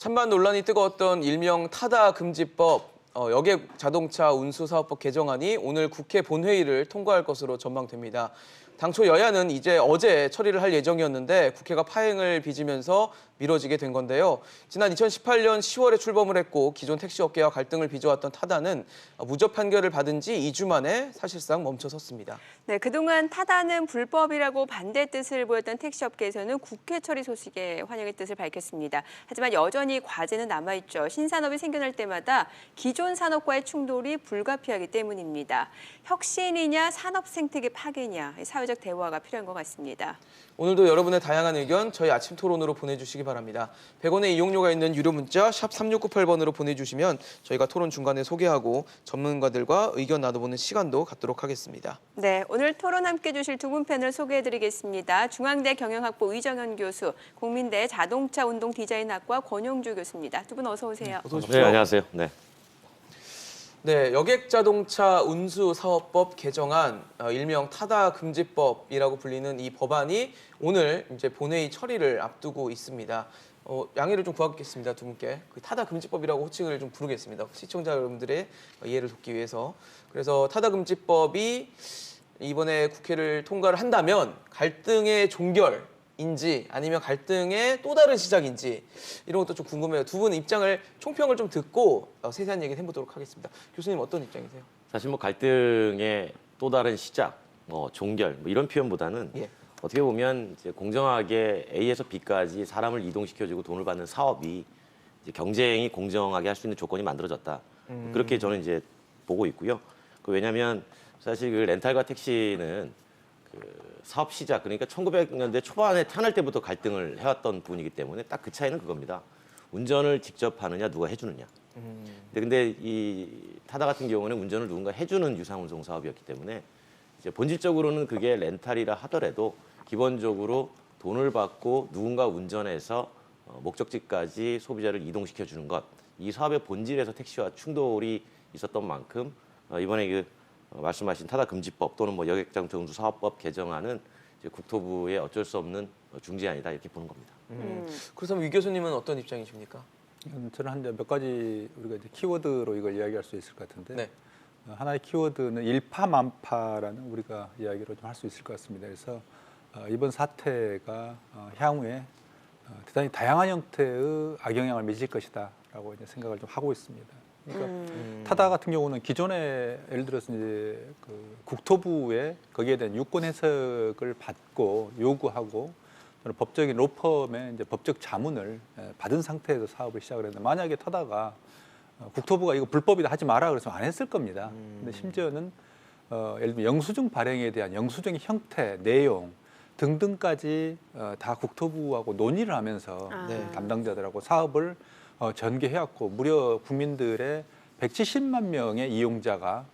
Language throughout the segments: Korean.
찬반 논란이 뜨거웠던 일명 타다 금지법 여객 자동차 운수 사업법 개정안이 오늘 국회 본회의를 통과할 것으로 전망됩니다. 당초 여야는 어제 처리를 할 예정이었는데 국회가 파행을 빚으면서 미뤄지게 된 건데요. 지난 2018년 10월에 출범을 했고 기존 택시업계와 갈등을 빚어왔던 타다는 무죄 판결을 받은 지 2주 만에 사실상 멈춰섰습니다. 네, 그동안 타다는 불법이라고 반대 뜻을 보였던 택시업계에서는 국회 처리 소식에 환영의 뜻을 밝혔습니다. 하지만 여전히 과제는 남아있죠. 신산업이 생겨날 때마다 기존 산업과의 충돌이 불가피하기 때문입니다. 혁신이냐 산업 생태계 파괴냐 사회적 대화가 필요한 것 같습니다. 오늘도 여러분의 다양한 의견 저희 아침 토론으로 보내주시기 바랍니다. 100원의 이용료가 있는 유료 문자 샵 3698번으로 보내주시면 저희가 토론 중간에 소개하고 전문가들과 의견 나눠보는 시간도 갖도록 하겠습니다. 네, 오늘 토론 함께 주실 두 분 패널 소개해드리겠습니다. 중앙대 경영학부 이정현 교수, 국민대 자동차 운동 디자인학과 권용주 교수입니다. 두 분 어서 오세요. 어서 오십시오. 네, 안녕하세요. 네. 네, 여객자동차 운수사업법 개정안, 일명 타다 금지법이라고 불리는 이 법안이 오늘 본회의 처리를 앞두고 있습니다. 양해를 좀 구하겠습니다, 두 분께. 그 타다 금지법이라고 호칭을 좀 부르겠습니다. 시청자 여러분들의 이해를 돕기 위해서. 그래서 타다 금지법이 이번에 국회를 통과를 한다면 갈등의 종결인지 아니면 갈등의 또 다른 시작인지 이런 것도 좀 궁금해요. 두 분 입장을 총평을 좀 듣고 세세한 얘기를 해보도록 하겠습니다. 교수님 어떤 입장이세요? 사실 갈등의 또 다른 시작, 종결 이런 표현보다는 예. 어떻게 보면 이제 공정하게 A에서 B까지 사람을 이동시켜주고 돈을 받는 사업이 이제 경쟁이 공정하게 할 수 있는 조건이 만들어졌다. 그렇게 저는 이제 보고 있고요. 왜냐하면 사실 그 렌탈과 택시는 사업 시작, 그러니까 1900년대 초반에 태어날 때부터 갈등을 해왔던 부분이기 때문에 딱 그 차이는 그겁니다. 운전을 직접 하느냐, 누가 해주느냐. 근데 이 타다 같은 경우는 운전을 누군가 해주는 유상운송 사업이었기 때문에 이제 본질적으로는 그게 렌탈이라 하더라도 기본적으로 돈을 받고 누군가 운전해서 목적지까지 소비자를 이동시켜 주는 것, 이 사업의 본질에서 택시와 충돌이 있었던 만큼 이번에 말씀하신 타다 금지법 또는 여객자동차 운수 사업법 개정안은 이제 국토부의 어쩔 수 없는 중재안이다 이렇게 보는 겁니다. 그렇다면 위 교수님은 어떤 입장이십니까? 저는 한 몇 가지 우리가 이제 키워드로 이걸 이야기할 수 있을 것 같은데 네. 하나의 키워드는 일파만파라는 우리가 이야기로 좀 할 수 있을 것 같습니다. 그래서 이번 사태가 향후에 대단히 다양한 형태의 악영향을 미칠 것이다라고 이제 생각을 좀 하고 있습니다. 그러니까 타다 같은 경우는 기존에 예를 들어서 이제 그 국토부에 거기에 대한 유권 해석을 받고 요구하고 법적인 로펌의 이제 법적 자문을 받은 상태에서 사업을 시작을 했는데 만약에 타다가 국토부가 이거 불법이다 하지 마라 그래서 안 했을 겁니다. 근데 심지어는 예를 들면 영수증 발행에 대한 영수증의 형태, 내용 등등까지 다 국토부하고 논의를 하면서 담당자들하고 사업을 전개해왔고 무려 국민들의 170만 명의 이용자가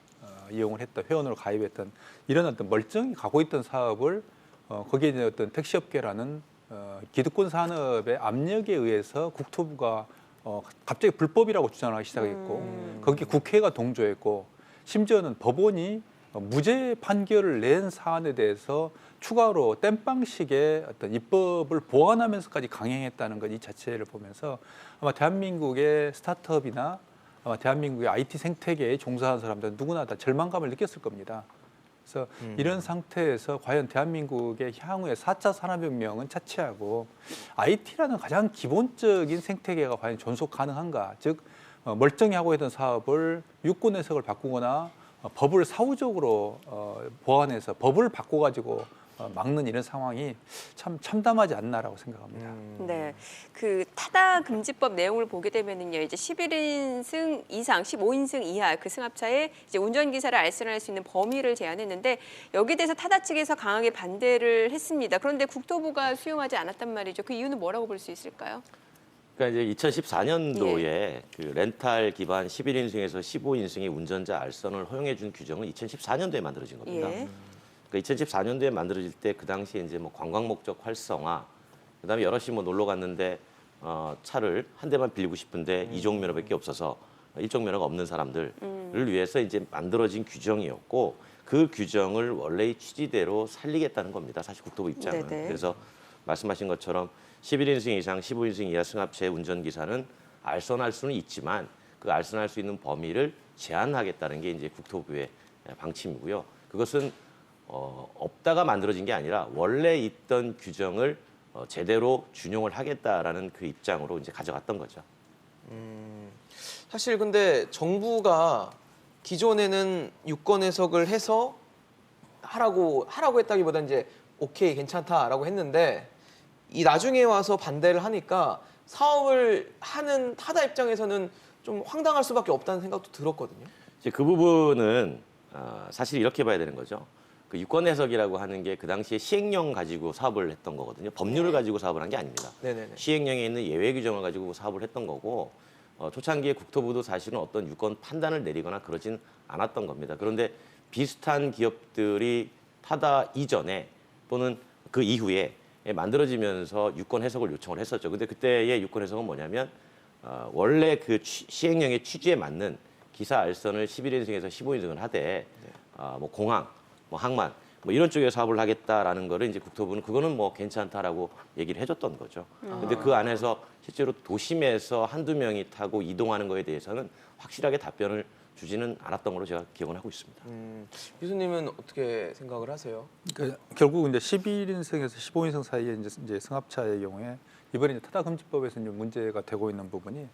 이용을 했던 회원으로 가입했던 이런 어떤 멀쩡히 가고 있던 사업을 거기에 이제 어떤 택시업계라는 기득권 산업의 압력에 의해서 국토부가 갑자기 불법이라고 주장하기 시작했고 거기에 국회가 동조했고 심지어는 법원이 무죄 판결을 낸 사안에 대해서 추가로 땜빵식의 어떤 입법을 보완하면서까지 강행했다는 것 이 자체를 보면서 아마 대한민국의 스타트업이나 아마 대한민국의 IT 생태계에 종사하는 사람들은 누구나 다 절망감을 느꼈을 겁니다. 그래서 이런 상태에서 과연 대한민국의 향후의 4차 산업혁명은 차치하고 IT라는 가장 기본적인 생태계가 과연 존속 가능한가? 즉 멀쩡히 하고 있던 사업을 유권 해석을 바꾸거나 법을 사후적으로 보완해서 법을 바꿔가지고 막는 이런 상황이 참 참담하지 않나라고 생각합니다. 네, 그 타다 금지법 내용을 보게 되면은요, 이제 11인승 이상, 15인승 이하 그 승합차에 이제 운전기사를 알선할 수 있는 범위를 제한했는데 여기에 대해서 타다 측에서 강하게 반대를 했습니다. 그런데 국토부가 수용하지 않았단 말이죠. 그 이유는 뭐라고 볼 수 있을까요? 그러니까 이제 2014년도에 그 렌탈 기반 11인승에서 15인승의 운전자 알선을 허용해 준 규정은 2014년도에 만들어진 겁니다. 예. 그러니까 2014년도에 만들어질 때 그 당시에 이제 관광 목적 활성화, 그다음에 여럿이 놀러 갔는데 차를 한 대만 빌리고 싶은데 이종 면허밖에 없어서 일종 면허가 없는 사람들을 위해서 이제 만들어진 규정이었고 그 규정을 원래의 취지대로 살리겠다는 겁니다. 사실 국토부 입장은. 네네. 그래서 말씀하신 것처럼 11인승 이상 15인승 이하 승합차의 운전기사는 알선할 수는 있지만 그 알선할 수 있는 범위를 제한하겠다는 게 이제 국토부의 방침이고요. 그것은 없다가 만들어진 게 아니라 원래 있던 규정을 제대로 준용을 하겠다라는 그 입장으로 이제 가져갔던 거죠. 사실 근데 정부가 기존에는 유권 해석을 해서 하라고 했다기보다 이제 오케이 괜찮다라고 했는데 이 나중에 와서 반대를 하니까 사업을 하는 타다 입장에서는 좀 황당할 수밖에 없다는 생각도 들었거든요. 이제 그 부분은 사실 이렇게 봐야 되는 거죠. 그 유권 해석이라고 하는 게 그 당시에 시행령 가지고 사업을 했던 거거든요. 법률을 가지고 사업을 한 게 아닙니다. 네네네. 시행령에 있는 예외 규정을 가지고 사업을 했던 거고 초창기에 국토부도 사실은 어떤 유권 판단을 내리거나 그러진 않았던 겁니다. 그런데 비슷한 기업들이 타다 이전에 또는 그 이후에 만들어지면서 유권 해석을 요청을 했었죠. 근데 그때의 유권 해석은 뭐냐면 원래 그 시행령의 취지에 맞는 기사 알선을 11인승에서 15인승을 하되 뭐 공항, 뭐 항만 뭐 이런 쪽에 사업을 하겠다라는 거를 이제 국토부는 그거는 뭐 괜찮다라고 얘기를 해줬던 거죠. 근데 그 안에서 실제로 도심에서 한두 명이 타고 이동하는 거에 대해서는 확실하게 답변을 주지는 않았던 걸로 제가 기억을 하고 있습니다. 교수님은 어떻게 생각을 하세요? 그러니까 결국 이제 11인승에서 15인승 사이에 이제 승합차의 경우에 이번에 이제 타다금지법에서 이제 문제가 되고 있는 부분이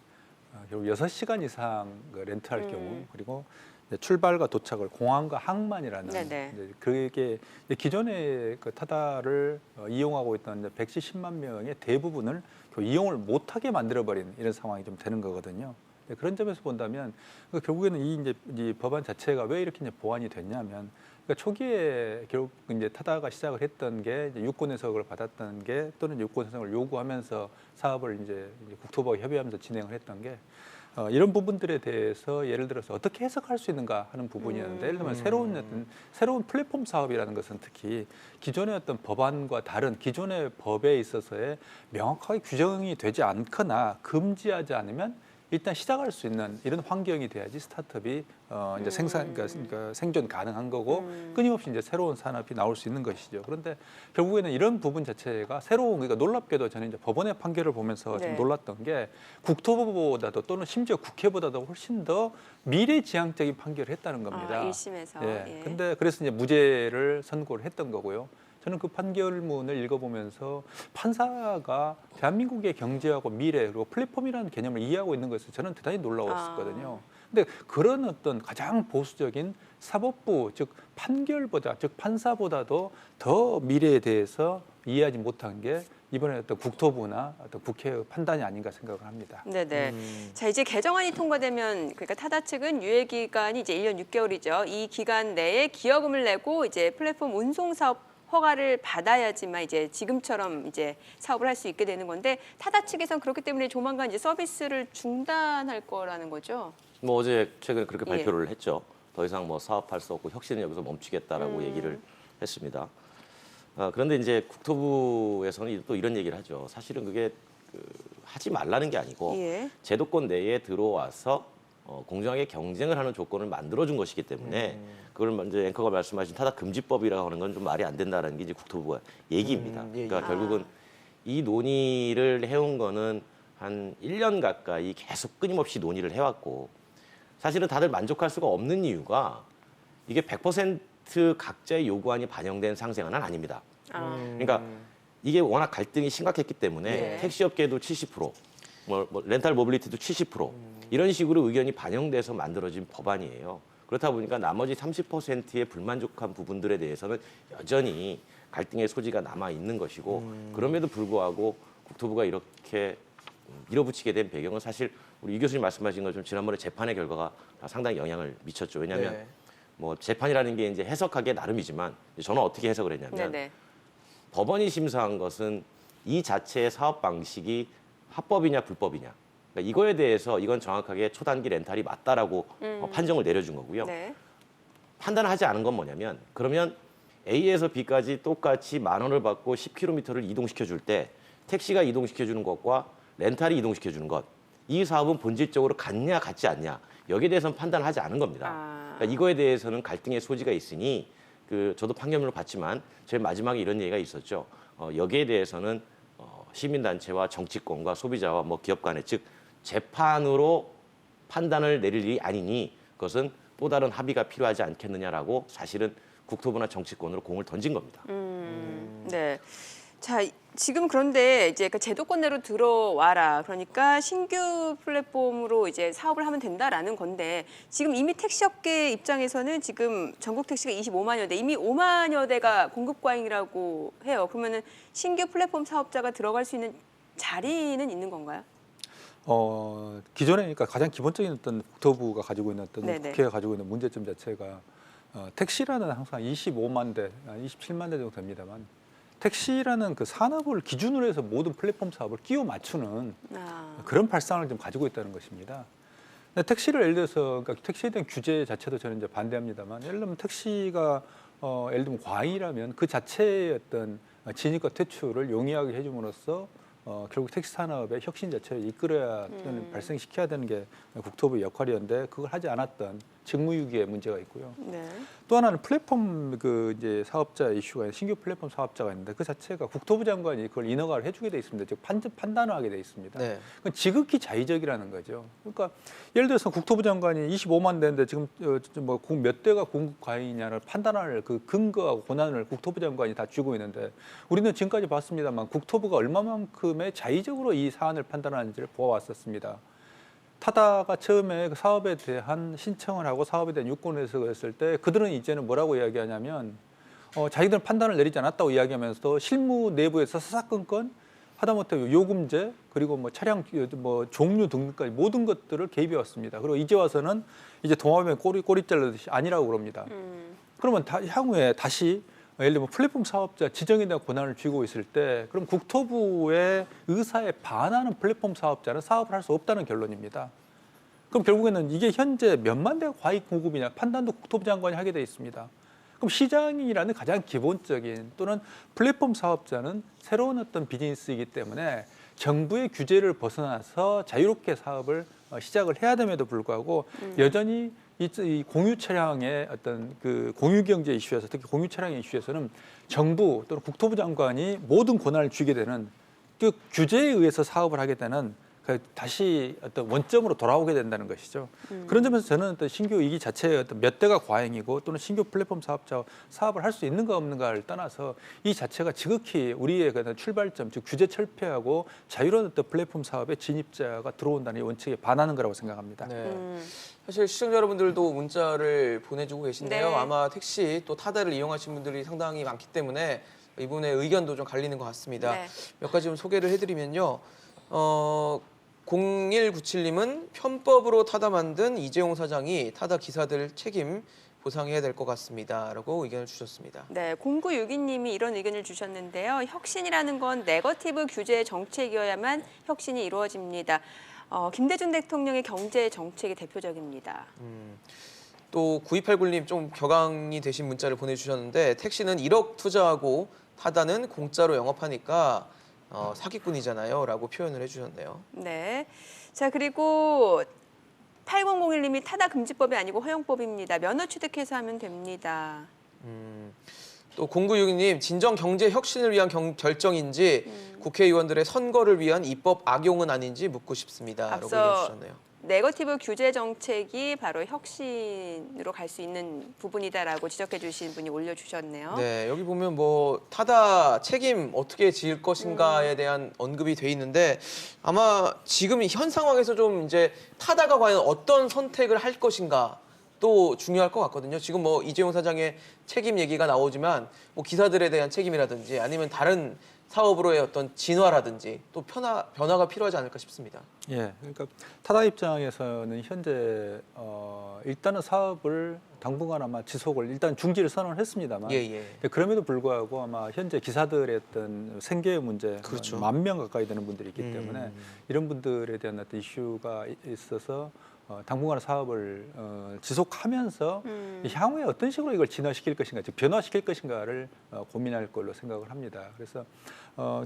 결국 6시간 이상 그 렌트할 경우 그리고 이제 출발과 도착을 공항과 항만이라는 네네. 이제 그게 이제 기존에 그 타다를 이용하고 있던 이제 110만 명의 대부분을 이용을 못하게 만들어버린 이런 상황이 좀 되는 거거든요. 그런 점에서 본다면 결국에는 이 법안 자체가 왜 이렇게 이제 보완이 됐냐면 그러니까 초기에 결국 이제 타다가 시작을 했던 게 이제 유권 해석을 받았던 게 또는 유권 해석을 요구하면서 사업을 이제 국토부와 협의하면서 진행을 했던 게 이런 부분들에 대해서 예를 들어서 어떻게 해석할 수 있는가 하는 부분이었는데 예를 들면 새로운 플랫폼 사업이라는 것은 특히 기존의 어떤 법안과 다른 기존의 법에 있어서의 명확하게 규정이 되지 않거나 금지하지 않으면 일단 시작할 수 있는 이런 환경이 돼야지 스타트업이 이제 그러니까 생존 가능한 거고 끊임없이 이제 새로운 산업이 나올 수 있는 것이죠. 그런데 결국에는 이런 부분 자체가 그러니까 놀랍게도 저는 이제 법원의 판결을 보면서 좀 네. 놀랐던 게 국토부보다도 또는 심지어 국회보다도 훨씬 더 미래지향적인 판결을 했다는 겁니다. 1심에서. 예. 근데 그래서 이제 무죄를 선고를 했던 거고요. 저는 그 판결문을 읽어보면서 판사가 대한민국의 경제하고 미래 그리고 플랫폼이라는 개념을 이해하고 있는 것을 저는 대단히 놀라웠었거든요. 근데 그런 어떤 가장 보수적인 사법부 즉 판사보다도 더 미래에 대해서 이해하지 못한 게 이번에 어떤 국토부나 어떤 국회의 판단이 아닌가 생각을 합니다. 네네. 자, 이제 개정안이 통과되면 그러니까 타다 측은 유예 기간이 이제 1년 6개월이죠. 이 기간 내에 기여금을 내고 이제 플랫폼 운송 사업 허가를 받아야지만 이제 지금처럼 이제 사업을 할 수 있게 되는 건데 타다 측에서는 그렇기 때문에 조만간 이제 서비스를 중단할 거라는 거죠. 뭐 어제 최근에 그렇게 예. 발표를 했죠. 더 이상 뭐 사업할 수 없고 혁신은 여기서 멈추겠다라고 얘기를 했습니다. 그런데 이제 국토부에서는 또 이런 얘기를 하죠. 사실은 그게 하지 말라는 게 아니고 예. 제도권 내에 들어와서 공정하게 경쟁을 하는 조건을 만들어준 것이기 때문에 그걸 먼저 앵커가 말씀하신 타다 금지법이라고 하는 건 좀 말이 안 된다는 게 이제 국토부가 얘기입니다. 예, 그러니까 결국은 이 논의를 해온 거는 한 1년 가까이 계속 끊임없이 논의를 해왔고 사실은 다들 만족할 수가 없는 이유가 이게 100% 각자의 요구안이 반영된 상생안은 아닙니다. 그러니까 이게 워낙 갈등이 심각했기 때문에 네. 택시업계도 70%, 뭐 렌탈 모빌리티도 70% 이런 식으로 의견이 반영돼서 만들어진 법안이에요. 그렇다 보니까 나머지 30%의 불만족한 부분들에 대해서는 여전히 갈등의 소지가 남아 있는 것이고 그럼에도 불구하고 국토부가 이렇게 밀어붙이게 된 배경은 사실 우리 이 교수님 말씀하신 것처럼 지난번에 재판의 결과가 상당히 영향을 미쳤죠. 왜냐하면 네. 뭐 재판이라는 게 이제 해석하기 나름이지만 저는 어떻게 해석을 했냐면 네네. 법원이 심사한 것은 이 자체의 사업 방식이 합법이냐 불법이냐 그러니까 이거에 대해서 이건 정확하게 초단기 렌탈이 맞다라고 판정을 내려준 거고요. 네. 판단을 하지 않은 건 뭐냐면 그러면 A에서 B까지 똑같이 10,000원을 받고 10km를 이동시켜 줄 때 택시가 이동시켜 주는 것과 렌탈이 이동시켜 주는 것 이 사업은 본질적으로 같냐 같지 않냐 여기에 대해서는 판단을 하지 않은 겁니다. 그러니까 이거에 대해서는 갈등의 소지가 있으니 저도 판결문을 봤지만 제일 마지막에 이런 얘기가 있었죠. 여기에 대해서는 시민단체와 정치권과 소비자와 뭐 기업 간의 즉 재판으로 판단을 내릴 일이 아니니 그것은 또 다른 합의가 필요하지 않겠느냐라고 사실은 국토부나 정치권으로 공을 던진 겁니다. 네. 자, 지금 그런데 이제 그 제도권내로 들어와라. 그러니까 신규 플랫폼으로 이제 사업을 하면 된다라는 건데 지금 이미 택시업계 입장에서는 지금 전국 택시가 25만여 대, 이미 5만여 대가 공급 과잉이라고 해요. 그러면은 신규 플랫폼 사업자가 들어갈 수 있는 자리는 있는 건가요? 기존에 그러니까 가장 기본적인 어떤 국토부가 가지고 있는 어떤 네네. 국회가 가지고 있는 문제점 자체가 택시라는 항상 25만 대, 27만 대 정도 됩니다만 택시라는 그 산업을 기준으로 해서 모든 플랫폼 사업을 끼워 맞추는 그런 발상을 좀 가지고 있다는 것입니다. 근데 택시를 예를 들어서 그러니까 택시에 대한 규제 자체도 저는 이제 반대합니다만 예를 들면 택시가 예를 들면 과잉이라면 그 자체의 어떤 진입과 퇴출을 용이하게 해줌으로써 결국 택시 산업의 혁신 자체를 이끌어야 또는 발생시켜야 되는 게 국토부의 역할이었는데 그걸 하지 않았던 직무유기의 문제가 있고요. 네. 또 하나는 플랫폼 그 이제 사업자 이슈가 신규 플랫폼 사업자가 있는데 그 자체가 국토부 장관이 그걸 인허가를 해주게 돼 있습니다. 즉 판단을 하게 돼 있습니다. 네. 그건 지극히 자의적이라는 거죠. 그러니까 예를 들어서 국토부 장관이 25만 대인데 지금 뭐 몇 대가 공급 과잉이냐를 판단할 그 근거하고 권한을 국토부 장관이 다 쥐고 있는데 우리는 지금까지 봤습니다만 국토부가 얼마만큼의 자의적으로 이 사안을 판단하는지를 보아왔었습니다. 타다가 처음에 그 사업에 대한 신청을 하고 사업에 대한 요건을 해석했을 때 그들은 이제는 뭐라고 이야기하냐면 자기들은 판단을 내리지 않았다고 이야기하면서 실무 내부에서 사사건건 하다못해 요금제 그리고 뭐 차량 뭐 종류 등까지 모든 것들을 개입해 왔습니다. 그리고 이제 와서는 이제 동화면 꼬리 잘르듯이 아니라고 그럽니다. 그러면 향후에 다시 예를 들면 플랫폼 사업자 지정에 대한 권한을 쥐고 있을 때 그럼 국토부의 의사에 반하는 플랫폼 사업자는 사업을 할 수 없다는 결론입니다. 그럼 결국에는 이게 현재 몇만 대가 과익 공급이냐 판단도 국토부 장관이 하게 돼 있습니다. 그럼 시장이라는 가장 기본적인 또는 플랫폼 사업자는 새로운 어떤 비즈니스이기 때문에 정부의 규제를 벗어나서 자유롭게 사업을 시작을 해야 됨에도 불구하고 여전히 이 공유 차량의 어떤 그 공유 경제 이슈에서 특히 공유 차량의 이슈에서는 정부 또는 국토부 장관이 모든 권한을 쥐게 되는 그 규제에 의해서 사업을 하게 되는 다시 어떤 원점으로 돌아오게 된다는 것이죠. 그런 점에서 저는 어떤 신규 이기 자체의 어떤 몇 대가 과잉이고 또는 신규 플랫폼 사업자 사업을 할 수 있는가 없는가를 떠나서 이 자체가 지극히 우리의 그 출발점, 즉 규제 철폐하고 자유로운 어떤 플랫폼 사업의 진입자가 들어온다는 이 원칙에 반하는 거라고 생각합니다. 네. 사실 시청자 여러분들도 문자를 보내주고 계신데요. 네. 아마 택시 또 타다를 이용하신 분들이 상당히 많기 때문에 이분의 의견도 좀 갈리는 것 같습니다. 네. 몇 가지 좀 소개를 해드리면요. 0197님은 편법으로 타다 만든 이재용 사장이 타다 기사들 책임 보상해야 될 것 같습니다.라고 의견을 주셨습니다. 네, 0962님이 이런 의견을 주셨는데요. 혁신이라는 건 네거티브 규제 정책이어야만 혁신이 이루어집니다. 김대중 대통령의 경제 정책이 대표적입니다. 또 9289님 좀 격앙이 되신 문자를 보내주셨는데 택시는 1억 투자하고 타다는 공짜로 영업하니까 사기꾼이잖아요 라고 표현을 해주셨네요. 네. 자, 그리고 8001님이 타다 금지법이 아니고 허용법입니다. 면허 취득해서 하면 됩니다. 또 0962님 진정 경제 혁신을 위한 결정인지 국회의원들의 선거를 위한 입법 악용은 아닌지 묻고 싶습니다. 라고 앞서 해주셨네요. 네거티브 규제 정책이 바로 혁신으로 갈 수 있는 부분이다라고 지적해 주신 분이 올려주셨네요. 네, 여기 보면 뭐 타다 책임 어떻게 지을 것인가에 대한 언급이 돼 있는데 아마 지금 현 상황에서 좀 이제 타다가 과연 어떤 선택을 할 것인가 또 중요할 것 같거든요. 지금 뭐 이재용 사장의 책임 얘기가 나오지만 뭐 기사들에 대한 책임이라든지 아니면 다른 사업으로의 어떤 진화라든지 또 변화가 필요하지 않을까 싶습니다. 예, 그러니까 타다 입장에서는 현재 일단은 사업을 당분간 아마 지속을 일단 중지를 선언을 했습니다만, 그럼에도 불구하고 아마 현재 기사들의 어떤 생계의 문제, 그렇죠. 10,000명 가까이 되는 분들이 있기 때문에 이런 분들에 대한 어떤 이슈가 있어서 당분간 사업을 지속하면서 향후에 어떤 식으로 이걸 진화시킬 것인가, 즉 변화시킬 것인가를 고민할 걸로 생각을 합니다. 그래서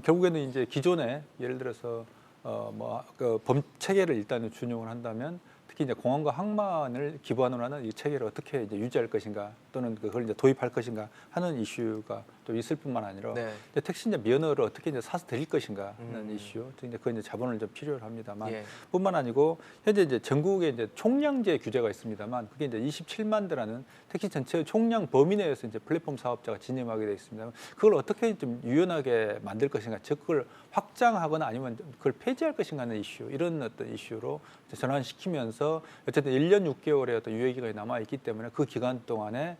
결국에는 이제 기존에 예를 들어서 그 범 체계를 일단은 준용을 한다면 특히 이제 공항과 항만을 기반으로 하는 이 체계를 어떻게 이제 유지할 것인가 또는 그걸 이제 도입할 것인가 하는 이슈가 또 있을 뿐만 아니라 네. 이제 택시 이제 면허를 어떻게 이제 사서 드릴 것인가 하는 이슈, 이제 그 이제 자본을 좀 필요로 합니다만, 예. 뿐만 아니고 현재 이제 전국에 이제 총량제 규제가 있습니다만 그게 이제 27만 대라는 택시 전체의 총량 범위 내에서 이제 플랫폼 사업자가 진입하게 돼 있습니다. 그걸 어떻게 좀 유연하게 만들 것인가, 즉 그걸 확장하거나 아니면 그걸 폐지할 것인가 하는 이슈, 이런 어떤 이슈로 전환시키면서 어쨌든 1년 6개월의 어떤 유예 기간이 남아 있기 때문에 그 기간 동안에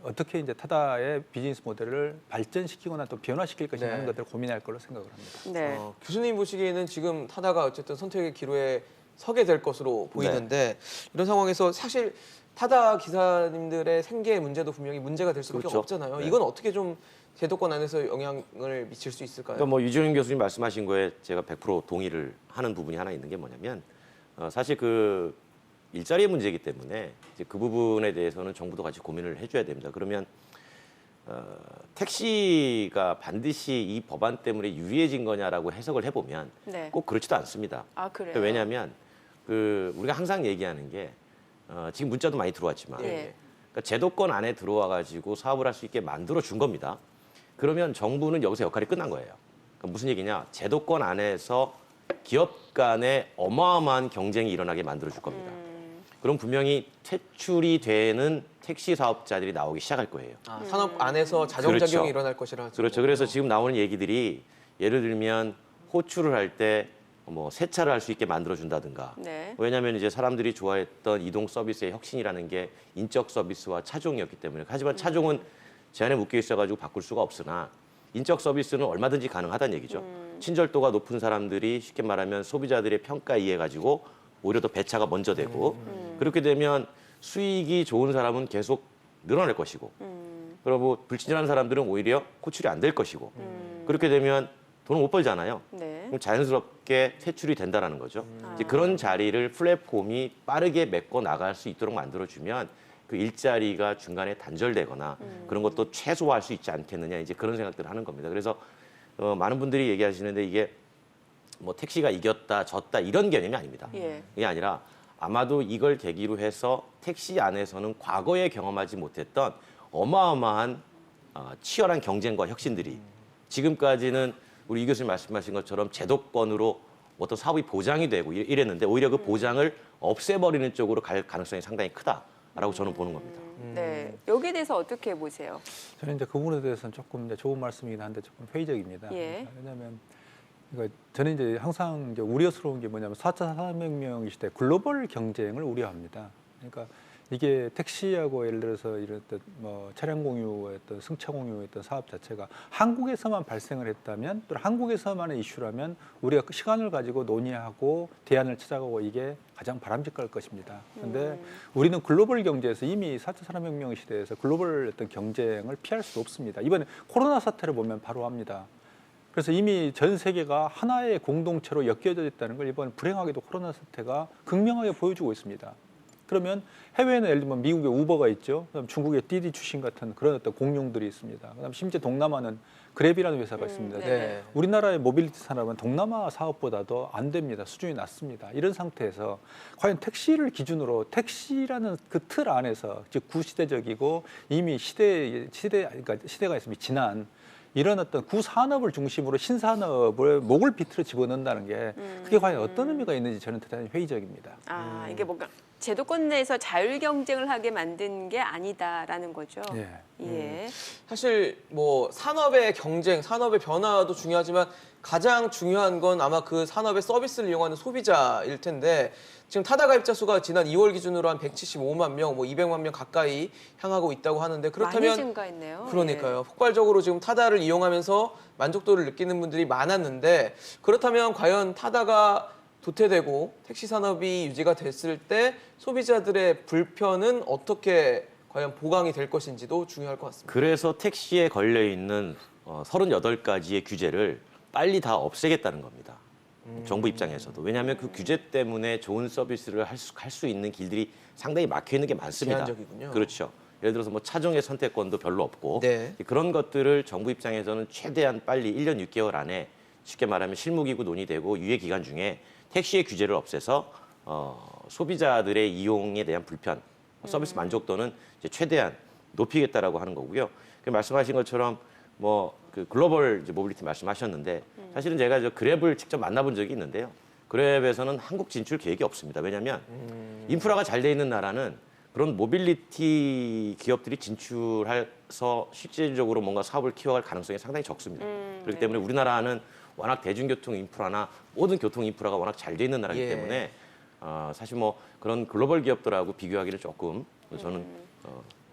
어떻게 이제 타다의 비즈니스 모델을 발전시키거나 또 변화시킬 것인가 네. 하는 것들을 고민할 걸로 생각을 합니다. 네. 교수님 보시기에는 지금 타다가 어쨌든 선택의 기로에 서게 될 것으로 보이는데 이런 상황에서 사실 타다 기사님들의 생계 문제도 분명히 문제가 될 수밖에 그렇죠. 없잖아요. 네. 이건 어떻게 좀 제도권 안에서 영향을 미칠 수 있을까요? 그러니까 뭐 유지영 교수님 말씀하신 거에 제가 100% 동의를 하는 부분이 하나 있는 게 뭐냐면 사실 그 일자리의 문제이기 때문에 이제 그 부분에 대해서는 정부도 같이 고민을 해줘야 됩니다. 그러면 택시가 반드시 이 법안 때문에 유리해진 거냐라고 해석을 해보면 네. 꼭 그렇지도 않습니다. 아, 그래요? 그러니까 왜냐하면 그 우리가 항상 얘기하는 게 지금 문자도 많이 들어왔지만 예. 그러니까 제도권 안에 들어와 가지고 사업을 할 수 있게 만들어 준 겁니다. 그러면 정부는 여기서 역할이 끝난 거예요. 그러니까 무슨 얘기냐? 제도권 안에서 기업 간에 어마어마한 경쟁이 일어나게 만들어 줄 겁니다. 그럼 분명히 퇴출이 되는 택시 사업자들이 나오기 시작할 거예요. 산업 안에서 자정작용이 그렇죠. 일어날 것이라. 그렇죠. 그래서 지금 나오는 얘기들이 예를 들면 호출을 할 때 뭐 세차를 할 수 있게 만들어 준다든가. 네. 왜냐하면 이제 사람들이 좋아했던 이동 서비스의 혁신이라는 게 인적 서비스와 차종이었기 때문에. 하지만 차종은 제한에 묶여 있어가지고 바꿀 수가 없으나 인적 서비스는 얼마든지 가능하다는 얘기죠. 친절도가 높은 사람들이 쉽게 말하면 소비자들의 평가에 의해 가지고 오히려 더 배차가 먼저 되고 그렇게 되면 수익이 좋은 사람은 계속 늘어날 것이고 그리고 불친절한 사람들은 오히려 호출이 안 될 것이고 그렇게 되면 돈을 못 벌잖아요. 네. 그럼 자연스럽게 퇴출이 된다라는 거죠. 이제 그런 자리를 플랫폼이 빠르게 메꿔 나갈 수 있도록 만들어주면 그 일자리가 중간에 단절되거나 그런 것도 최소화할 수 있지 않겠느냐 이제 그런 생각들을 하는 겁니다. 그래서 많은 분들이 얘기하시는데 이게 뭐 택시가 이겼다 졌다 이런 개념이 아닙니다. 예. 이게 아니라 아마도 이걸 계기로 해서 택시 안에서는 과거에 경험하지 못했던 어마어마한 치열한 경쟁과 혁신들이 지금까지는 우리 이 교수님 말씀하신 것처럼 제도권으로 어떤 사업이 보장이 되고 이랬는데 오히려 그 보장을 없애버리는 쪽으로 갈 가능성이 상당히 크다라고 저는 보는 겁니다. 네. 여기에 대해서 어떻게 보세요? 저는 이제 그 부분에 대해서는 조금 이제 좋은 말씀이긴 한데 조금 회의적입니다. 예. 왜냐하면 그러니까 저는 이제 항상 이제 우려스러운 게 뭐냐면 4차 산업혁명 시대 글로벌 경쟁을 우려합니다. 그러니까 이게 택시하고 예를 들어서 이런 뭐 차량 공유의 어떤 승차 공유의 어떤 사업 자체가 한국에서만 발생을 했다면 또 한국에서만의 이슈라면 우리가 그 시간을 가지고 논의하고 대안을 찾아가고 이게 가장 바람직할 것입니다. 그런데 우리는 글로벌 경제에서 이미 4차 산업혁명 시대에서 글로벌 어떤 경쟁을 피할 수 없습니다. 이번에 코로나 사태를 보면 바로 합니다. 그래서 이미 전 세계가 하나의 공동체로 엮여져 있다는 걸 이번 불행하게도 코로나 사태가 극명하게 보여주고 있습니다. 그러면 해외에는 예를 들면 미국의 우버가 있죠. 그다음 중국의 디디 출신 같은 그런 어떤 공룡들이 있습니다. 그다음 심지어 동남아는 그랩이라는 회사가 있습니다. 네. 우리나라의 모빌리티 산업은 동남아 사업보다도 안 됩니다. 수준이 낮습니다. 이런 상태에서 과연 택시를 기준으로 택시라는 그 틀 안에서 즉 구시대적이고 이미 그러니까 시대가 있으면 지난 이런 어떤 구산업을 중심으로 신산업을 목을 비틀어 집어넣는다는 게 그게 과연 어떤 의미가 있는지 저는 대단히 회의적입니다. 아, 이게 뭔가 제도권 내에서 자율 경쟁을 하게 만든 게 아니다라는 거죠. 예. 예. 사실 뭐 산업의 경쟁, 산업의 변화도 중요하지만 가장 중요한 건 아마 그 산업의 서비스를 이용하는 소비자일 텐데 지금 타다 가입자 수가 지난 2월 기준으로 한 175만 명, 뭐 200만 명 가까이 향하고 있다고 하는데 많이 그렇다면 증가했네요. 그러니까요. 폭발적으로 지금 타다를 이용하면서 만족도를 느끼는 분들이 많았는데 그렇다면 과연 타다가 도태되고 택시 산업이 유지가 됐을 때 소비자들의 불편은 어떻게 과연 보강이 될 것인지도 중요할 것 같습니다. 그래서 택시에 걸려 있는 38가지의 규제를 빨리 다 없애겠다는 겁니다. 정부 입장에서도. 왜냐하면 그 규제 때문에 좋은 서비스를 할 수 있는 길들이 상당히 막혀 있는 게 많습니다. 제한적이군요. 그렇죠. 예를 들어서 뭐 차종의 선택권도 별로 없고 네. 그런 것들을 정부 입장에서는 최대한 빨리 1년 6개월 안에 쉽게 말하면 실무기구 논의되고 유예 기간 중에 택시의 규제를 없애서 소비자들의 이용에 대한 불편, 서비스 만족도는 이제 최대한 높이겠다라고 하는 거고요. 그 말씀하신 것처럼 뭐 그 글로벌 이제 모빌리티 말씀하셨는데 사실은 제가 저 그랩을 직접 만나본 적이 있는데요. 그랩에서는 한국 진출 계획이 없습니다. 왜냐하면 인프라가 잘 돼 있는 나라는 그런 모빌리티 기업들이 진출해서 실질적으로 뭔가 사업을 키워갈 가능성이 상당히 적습니다. 그렇기 때문에 우리나라는 워낙 대중교통 인프라나 모든 교통 인프라가 워낙 잘 돼 있는 나라이기 예. 때문에 사실 뭐 그런 글로벌 기업들하고 비교하기를 조금 저는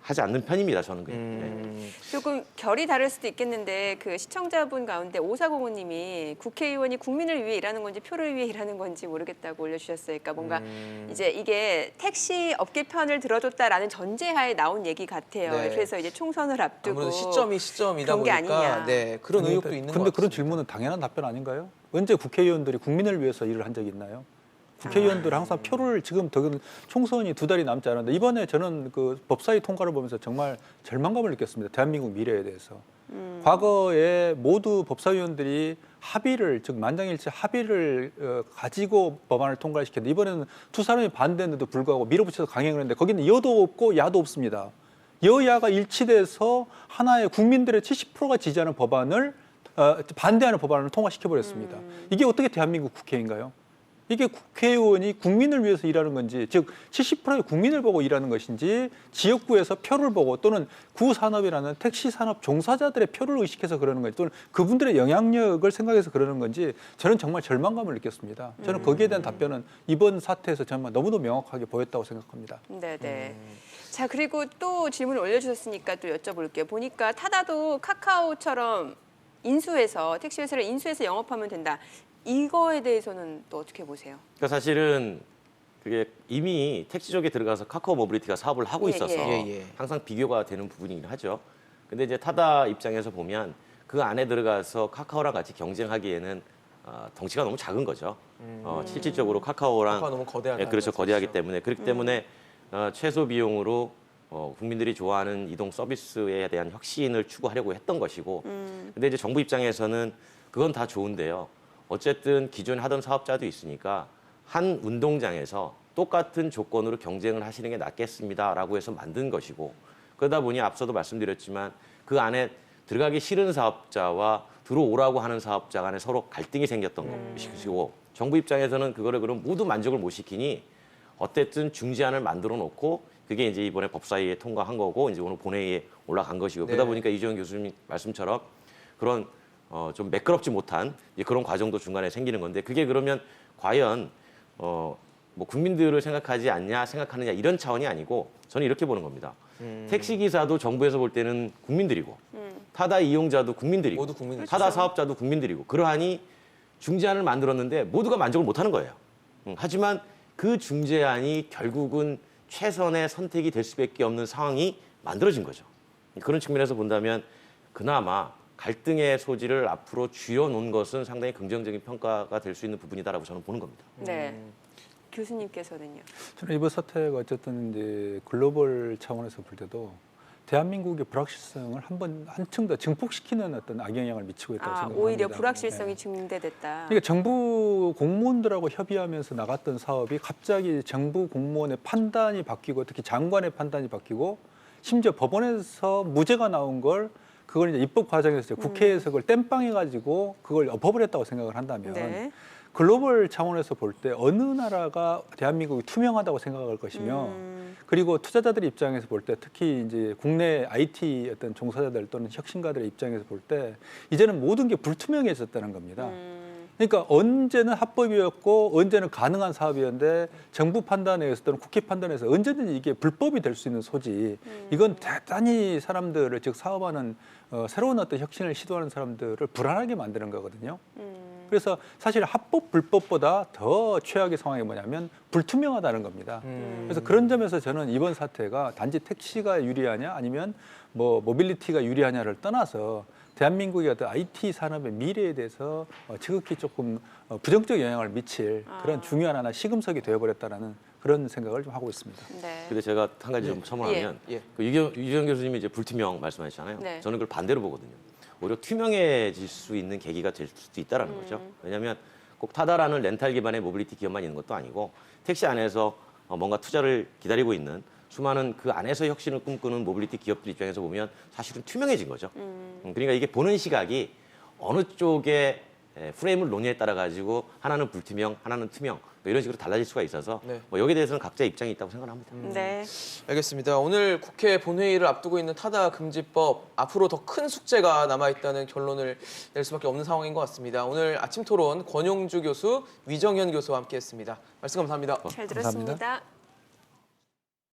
하지 않는 편입니다. 저는 그냥. 네. 조금 결이 다를 수도 있겠는데 그 시청자분 가운데 5405님이 국회의원이 국민을 위해 일하는 건지 표를 위해 일하는 건지 모르겠다고 올려주셨어요. 그러니까 뭔가 이제 이게 택시 업계 편을 들어줬다라는 전제하에 나온 얘기 같아요. 네. 그래서 이제 총선을 앞두고 아무래도 시점이다 그런 게 보니까 아니냐. 네, 그런 의혹도 있는 것 근데 같습니다. 그런 질문은 당연한 답변 아닌가요? 언제 국회의원들이 국민을 위해서 일을 한 적이 있나요? 국회의원들은 항상 표를 지금 총선이 2달이 남지 않았는데 이번에 저는 그 법사위 통과를 보면서 정말 절망감을 느꼈습니다. 대한민국 미래에 대해서. 과거에 모두 법사위원들이 합의를 즉 만장일치 합의를 가지고 법안을 통과시켰는데 이번에는 두 사람이 반대했는데도 불구하고 밀어붙여서 강행을 했는데 거기는 여도 없고 야도 없습니다. 여야가 일치돼서 하나의 국민들의 70%가 지지하는 법안을 반대하는 법안을 통과시켜버렸습니다. 이게 어떻게 대한민국 국회인가요? 이게 국회의원이 국민을 위해서 일하는 건지, 즉 70%의 국민을 보고 일하는 것인지, 지역구에서 표를 보고 또는 구산업이라는 택시 산업 종사자들의 표를 의식해서 그러는 건지, 또는 그분들의 영향력을 생각해서 그러는 건지 저는 정말 절망감을 느꼈습니다. 저는 거기에 대한 답변은 이번 사태에서 정말 너무도 명확하게 보였다고 생각합니다. 네네. 자, 그리고 또 질문을 올려주셨으니까 또 여쭤볼게요. 보니까 타다도 카카오처럼 인수해서 택시 회사를 인수해서 영업하면 된다. 이거에 대해서는 또 어떻게 보세요? 그러니까 사실은 그게 이미 택시 쪽에 들어가서 카카오 모빌리티가 사업을 하고 예, 있어서 예. 항상 비교가 되는 부분이긴 하죠. 근데 이제 타다 입장에서 보면 그 안에 들어가서 카카오랑 같이 경쟁하기에는 덩치가 너무 작은 거죠. 실질적으로 카카오랑 카카오가 너무 거대하다. 예, 그렇죠. 거대하기 때문에 그렇기 때문에 최소 비용으로 국민들이 좋아하는 이동 서비스에 대한 혁신을 추구하려고 했던 것이고, 근데 이제 정부 입장에서는 그건 다 좋은데요. 어쨌든 기존에 하던 사업자도 있으니까 한 운동장에서 똑같은 조건으로 경쟁을 하시는 게 낫겠습니다라고 해서 만든 것이고, 그러다 보니 앞서도 말씀드렸지만 그 안에 들어가기 싫은 사업자와 들어오라고 하는 사업자 간에 서로 갈등이 생겼던 것이고, 정부 입장에서는 그거를 그럼 모두 만족을 못 시키니 어쨌든 중재안을 만들어 놓고 그게 이제 이번에 법사위에 통과한 거고 이제 오늘 본회의에 올라간 것이고, 네. 그러다 보니까 이주영 교수님 말씀처럼 그런 좀 매끄럽지 못한 이제 그런 과정도 중간에 생기는 건데, 그게 그러면 과연 뭐 국민들을 생각하지 않냐 생각하느냐 이런 차원이 아니고 저는 이렇게 보는 겁니다. 택시 기사도 정부에서 볼 때는 국민들이고 타다 이용자도 국민들이고 모두 국민들이죠. 타다 사업자도 국민들이고, 그러하니 중재안을 만들었는데 모두가 만족을 못하는 거예요. 하지만 그 중재안이 결국은 최선의 선택이 될 수밖에 없는 상황이 만들어진 거죠. 그런 측면에서 본다면 그나마 갈등의 소지를 앞으로 쥐어놓은 것은 상당히 긍정적인 평가가 될 수 있는 부분이다라고 저는 보는 겁니다. 네. 교수님께서는요? 저는 이번 사태가 어쨌든 이제 글로벌 차원에서 볼 때도 대한민국의 불확실성을 한층 더 증폭시키는 어떤 악영향을 미치고 있다고 생각합니다. 오히려 불확실성이 네. 증대됐다. 그러니까 정부 공무원들하고 협의하면서 나갔던 사업이 갑자기 정부 공무원의 판단이 바뀌고 특히 장관의 판단이 바뀌고 심지어 법원에서 무죄가 나온 걸 그걸 이제 입법 과정에서 국회에서 그걸 땜빵해가지고 그걸 엎어버렸다고 생각을 한다면 네. 글로벌 차원에서 볼 때 어느 나라가 대한민국이 투명하다고 생각할 것이며 그리고 투자자들 입장에서 볼 때 특히 이제 국내 IT 어떤 종사자들 또는 혁신가들의 입장에서 볼 때 이제는 모든 게 불투명해졌다는 겁니다. 그러니까 언제는 합법이었고 언제는 가능한 사업이었는데 정부 판단에서 또는 국회 판단에서 언제든지 이게 불법이 될 수 있는 소지. 이건 대단히 사람들을 즉 사업하는 새로운 어떤 혁신을 시도하는 사람들을 불안하게 만드는 거거든요. 그래서 사실 합법 불법보다 더 최악의 상황이 뭐냐면 불투명하다는 겁니다. 그래서 그런 점에서 저는 이번 사태가 단지 택시가 유리하냐 아니면 뭐 모빌리티가 유리하냐를 떠나서 대한민국의 어떤 IT 산업의 미래에 대해서 지극히 조금 부정적 영향을 미칠 그런 중요한 하나 시금석이 되어버렸다라는 그런 생각을 좀 하고 있습니다. 네. 근데 제가 한 가지 좀 첨언하면 예. 그 유정 교수님이 이제 불투명 말씀하셨잖아요. 네. 저는 그걸 반대로 보거든요. 오히려 투명해질 수 있는 계기가 될 수도 있다라는 거죠. 왜냐하면 꼭 타다라는 렌탈 기반의 모빌리티 기업만 있는 것도 아니고 택시 안에서 뭔가 투자를 기다리고 있는 수많은 그 안에서 혁신을 꿈꾸는 모빌리티 기업들 입장에서 보면 사실은 투명해진 거죠. 그러니까 이게 보는 시각이 어느 쪽에 프레임을 논의에 따라 가지고 하나는 불투명, 하나는 투명 뭐 이런 식으로 달라질 수가 있어서 네. 뭐 여기에 대해서는 각자의 입장이 있다고 생각합니다. 네. 알겠습니다. 오늘 국회 본회의를 앞두고 있는 타다 금지법 앞으로 더 큰 숙제가 남아 있다는 결론을 낼 수밖에 없는 상황인 것 같습니다. 오늘 아침 토론 권용주 교수, 위정현 교수와 함께했습니다. 말씀 감사합니다. 잘 감사합니다. 들었습니다.